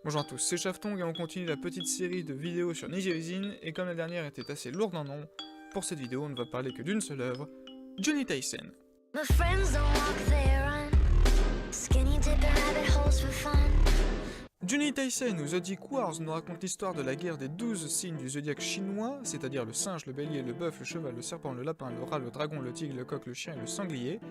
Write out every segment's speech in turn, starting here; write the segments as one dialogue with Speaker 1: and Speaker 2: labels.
Speaker 1: Bonjour à tous, c'est Shaftong et on continue la petite série de vidéos sur Ninja Usin, et comme la dernière était assez lourde en nom, pour cette vidéo on ne va parler que d'une seule œuvre, Johnny Tyson. Johnny Tyson ou Zodiac Wars nous raconte l'histoire de la guerre des 12 signes du zodiaque chinois, c'est-à-dire le singe, le bélier, le bœuf, le cheval, le serpent, le lapin, le rat, le dragon, le tigre, le coq, le chien et le sanglier,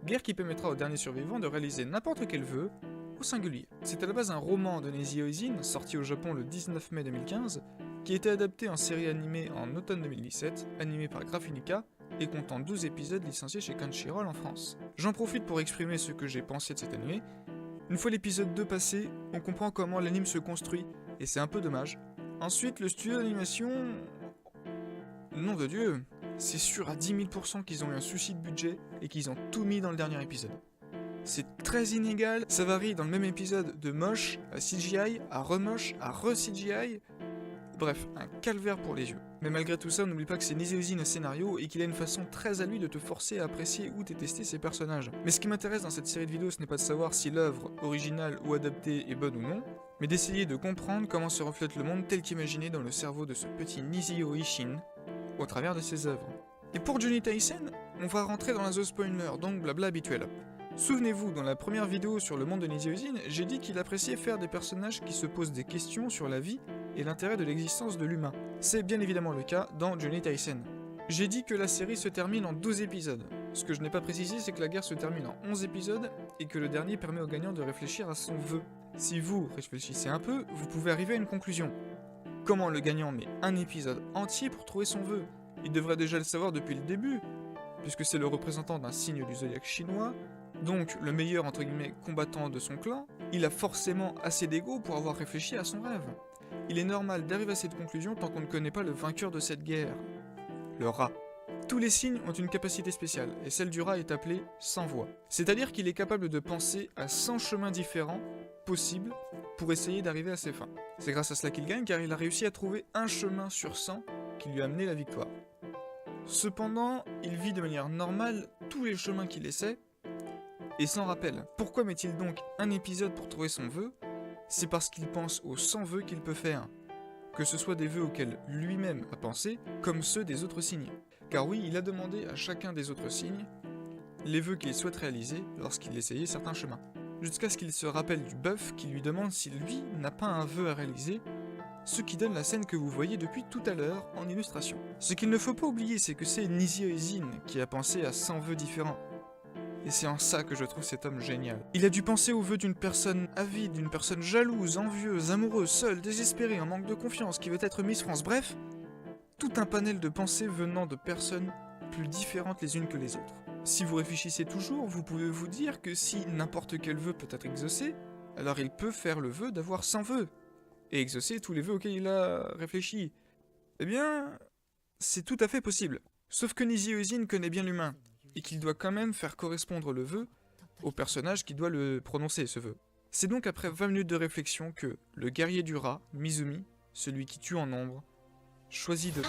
Speaker 1: guerre qui permettra au dernier survivant de réaliser n'importe quel vœu, au singulier. C'est à la base un roman de Neji Oisin, sorti au Japon le 19 mai 2015, qui a été adapté en série animée en automne 2017, animé par Graphinica, et comptant 12 épisodes licenciés chez Crunchyroll en France. J'en profite pour exprimer ce que j'ai pensé de cet animé. Une fois l'épisode 2 passé, on comprend comment l'anime se construit, et c'est un peu dommage. Ensuite, le studio d'animation... Nom de Dieu, c'est sûr à 10 000% qu'ils ont eu un souci de budget, et qu'ils ont tout mis dans le dernier épisode. C'est très inégal, ça varie dans le même épisode de moche à CGI, à remoche, à re-CGI... Bref, un calvaire pour les yeux. Mais malgré tout ça, n'oublie pas que c'est Neji Oisin au scénario et qu'il a une façon très à lui de te forcer à apprécier ou détester ses personnages. Mais ce qui m'intéresse dans cette série de vidéos, ce n'est pas de savoir si l'œuvre, originale ou adaptée, est bonne ou non, mais d'essayer de comprendre comment se reflète le monde tel qu'imaginé dans le cerveau de ce petit Neji Oisin au travers de ses œuvres. Et pour Johnny Tyson, on va rentrer dans la zone spoiler, donc blabla habituel. Souvenez-vous, dans la première vidéo sur le monde de Neji Oisin, j'ai dit qu'il appréciait faire des personnages qui se posent des questions sur la vie et l'intérêt de l'existence de l'humain. C'est bien évidemment le cas dans Johnny Tyson. J'ai dit que la série se termine en 12 épisodes. Ce que je n'ai pas précisé, c'est que la guerre se termine en 11 épisodes et que le dernier permet au gagnant de réfléchir à son vœu. Si vous réfléchissez un peu, vous pouvez arriver à une conclusion. Comment le gagnant met un épisode entier pour trouver son vœu? Il devrait déjà le savoir depuis le début, puisque c'est le représentant d'un signe du zodiaque chinois, donc le meilleur entre guillemets combattant de son clan, il a forcément assez d'ego pour avoir réfléchi à son rêve. Il est normal d'arriver à cette conclusion tant qu'on ne connaît pas le vainqueur de cette guerre, le rat. Tous les signes ont une capacité spéciale, et celle du rat est appelée sans voix. C'est-à-dire qu'il est capable de penser à 100 chemins différents possibles pour essayer d'arriver à ses fins. C'est grâce à cela qu'il gagne, car il a réussi à trouver un chemin sur 100 qui lui a amené la victoire. Cependant, il vit de manière normale tous les chemins qu'il essaie, et s'en rappelle. Pourquoi met-il donc un épisode pour trouver son vœu? C'est parce qu'il pense aux 100 vœux qu'il peut faire, que ce soit des vœux auxquels lui-même a pensé, comme ceux des autres signes. Car oui, il a demandé à chacun des autres signes les vœux qu'il souhaite réaliser lorsqu'il essayait certains chemins. Jusqu'à ce qu'il se rappelle du bœuf qui lui demande si lui n'a pas un vœu à réaliser, ce qui donne la scène que vous voyez depuis tout à l'heure en illustration. Ce qu'il ne faut pas oublier, c'est que c'est Neji Oisin qui a pensé à 100 vœux différents. Et c'est en ça que je trouve cet homme génial. Il a dû penser aux vœux d'une personne avide, d'une personne jalouse, envieuse, amoureuse, seule, désespérée, en manque de confiance, qui veut être Miss France, bref, tout un panel de pensées venant de personnes plus différentes les unes que les autres. Si vous réfléchissez toujours, vous pouvez vous dire que si n'importe quel vœu peut être exaucé, alors il peut faire le vœu d'avoir 100 vœux, et exaucer tous les vœux auxquels il a réfléchi. Eh bien, c'est tout à fait possible. Sauf que Neji Oisin connaît bien l'humain, et qu'il doit quand même faire correspondre le vœu au personnage qui doit le prononcer, ce vœu. C'est donc après 20 minutes de réflexion que le guerrier du rat, Mizumi, celui qui tue en nombre, choisit de...